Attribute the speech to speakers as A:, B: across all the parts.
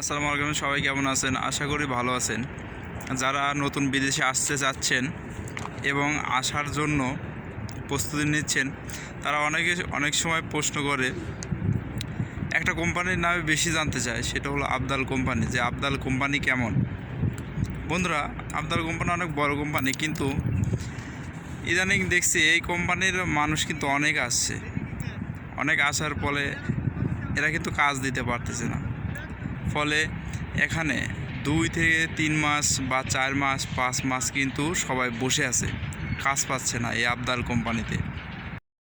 A: আসসালামু আলাইকুম, সবাই কেমন আছেন? আশা করি ভালো আছেন। যারা নতুন বিদেশে আসতে চাচ্ছেন এবং আসার জন্য প্রস্তুতি নিচ্ছেন, তারা অনেক সময় প্রশ্ন করে, একটা কোম্পানির নামে বেশি জানতে চায়, সেটা হলো আবদাল কোম্পানি। যে আবদাল কোম্পানি কেমন? বন্ধুরা, আবদাল কোম্পানি অনেক বড় কোম্পানি, কিন্তু ইদানিং দেখছি এই কোম্পানির মানুষ কিন্তু অনেক আসছে। অনেক আসার ফলে এরা কিন্তু কাজ দিতে পারতেছে না। ফলে এখানে 2 থেকে 3 মাস বা 4 মাস 5 মাস কিন্তু সবাই বসে আছে, কাজ পাচ্ছে না এই আবদাল কোম্পানিতে।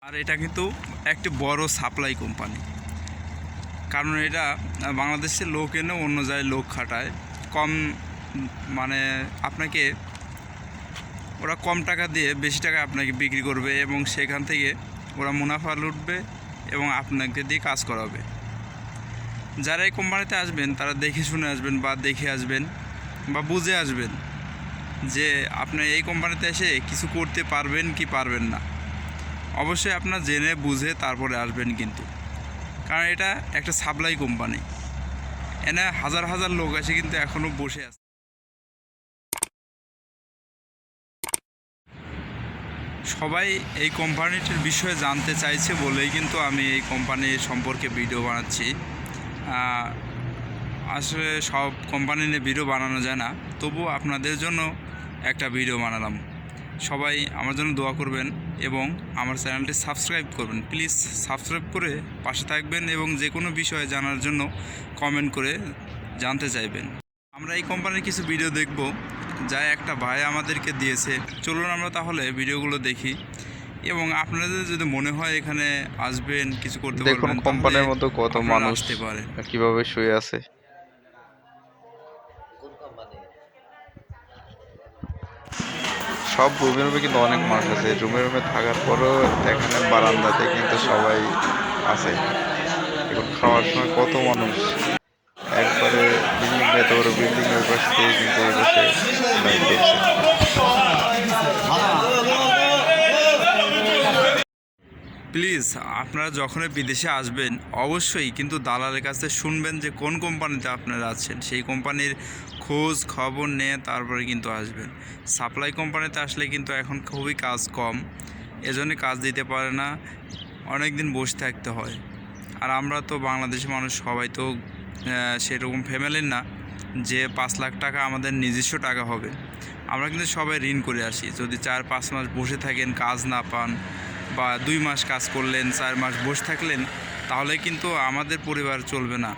A: আর এটা কিন্তু একটি বড় সাপ্লাই কোম্পানি, কারণ এটা বাংলাদেশের লোক এনে অন্য জায়গায় লোক খাটায় কম, মানে আপনাকে ওরা কম টাকা দিয়ে বেশি টাকা আপনাকে বিক্রি করবে এবং সেখান থেকে ওরা মুনাফা লুটবে এবং আপনাকে দিয়ে কাজ করাবে। যারা এই কোম্পানিতে আসবেন তারা দেখে শুনে আসবেন, বা দেখে আসবেন বা বুঝে আসবেন যে আপনি এই কোম্পানিতে এসে কিছু করতে পারবেন কি পারবেন না। অবশ্যই আপনার জেনে বুঝে তারপরে আসবেন, কিন্তু কারণ এটা একটা সাপ্লাই কোম্পানি, এনে হাজার হাজার লোক এসে কিন্তু এখনও বসে আছে। সবাই এই কোম্পানিটির বিষয়ে জানতে চাইছে বলেই কিন্তু আমি এই কোম্পানি সম্পর্কে ভিডিও বানাচ্ছি। আসলে সব কোম্পানি নিয়ে ভিডিও বানানো যায় না, তবুও আপনাদের জন্য একটা ভিডিও বানালাম। সবাই আমার জন্য দোয়া করবেন এবং আমার চ্যানেলটি সাবস্ক্রাইব করবেন। প্লিজ সাবস্ক্রাইব করে পাশে থাকবেন এবং যে কোনো বিষয়ে জানার জন্য কমেন্ট করে জানতে চাইবেন। আমরা এই কোম্পানির কিছু ভিডিও দেখব, যা একটা ভাই আমাদেরকে দিয়েছে। চলুন আমরা তাহলে ভিডিওগুলো দেখি, এবং আপনাদের যদি মনে হয় এখানে আসবেন, কিছু করতে পারবেন,
B: দেখুন কোম্পানির মধ্যে কত মানুষ
A: আসতে পারেন।
B: কিভাবে শুয়ে আছে। সব রুমে রুমে কিন্তু অনেক মানুষ আছে, রুমে রুমে থাকার পরেও এখানে বারান্দাতে কিন্তু সবাই আছে। এখন খাওয়ার সময় কত মানুষ একবারে বিল্ডিং এত বড় বিল্ডিং এর পাশ থেকে কিন্তু এই পাশে লাইন করছে।
A: প্লিজ আপনারা যখনই বিদেশে আসবেন অবশ্যই কিন্তু দালালের কাছে শুনবেন যে কোন কোম্পানিতে আপনারা আছেন, সেই কোম্পানির খোঁজ খবর নিয়ে তারপরে কিন্তু আসবেন। সাপ্লাই কোম্পানিতে আসলে কিন্তু এখন খুবই কাজ কম, এজন্যই কাজ দিতে পারে না, অনেক দিন বসে থাকতে হয়। আর আমরা তো বাংলাদেশের মানুষ, সবাই তো সেরকম ফ্যামিলির না যে 5 লাখ টাকা আমাদের নিজস্ব টাকা হবে। আমরা কিন্তু সবাই ঋণ করে আসি। যদি 4-5 মাস বসে থাকেন, কাজ না পান, বা 2 মাস কাজ করলেন, 4 মাস বসে থাকলেন, তাহলে কিন্তু আমাদের পরিবার চলবে না,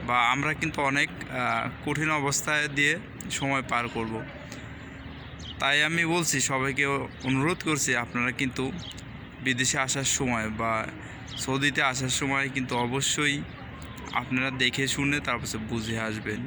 A: বা আমরা কিন্তু অনেক কঠিন অবস্থায় দিয়ে সময় পার করব। তাই আমি বলছি, সবাইকে অনুরোধ করছি, আপনারা কিন্তু বিদেশে আসার সময় বা সৌদিতে আসার সময় কিন্তু অবশ্যই আপনারা দেখে শুনে তারপর বুঝে আসবেন।